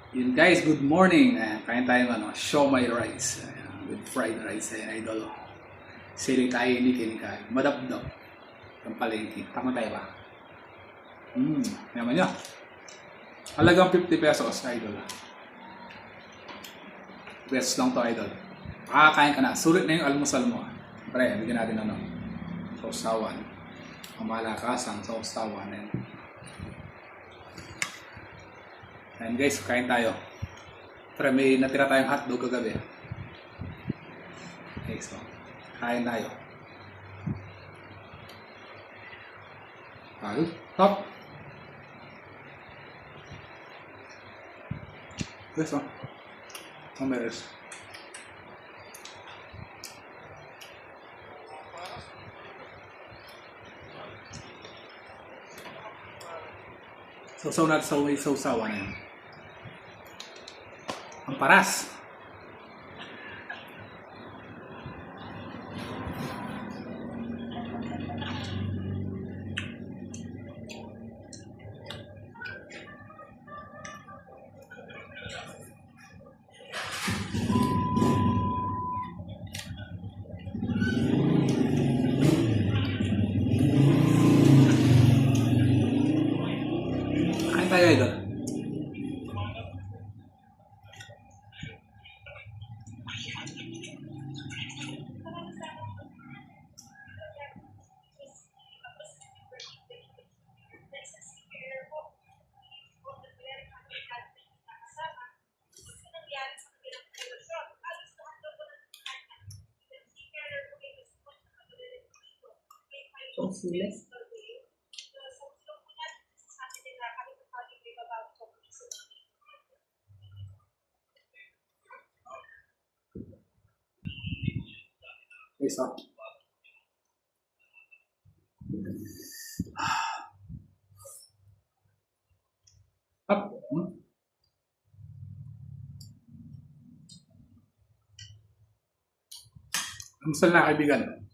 Yun guys, good morning. Ayan, kain tayo ng siomai rice. Ayan, with fried rice. Ayan, idol. Sili tayo, hindi kinikain. Madapdap. Ang palengke. Tama tayo ba? Yaman nyo. Halagang 50 pesos, idol. Best lang to, idol. Makakain ka na. Sulit na yung almusal mo. Pre, bigyan natin sausawan. Ang malakasang sausawan. Ayan guys, kain tayo. Pero may natira tayong hotdog kagabi. Okay, so kain tayo. Ayos, top. Yes, oh. Ang meres. Sausaw natin sa may sausawan na yun. Ang paras. Kain tayo idol. Consiles. Yes, oh. Up. Ang sal na kaibigan.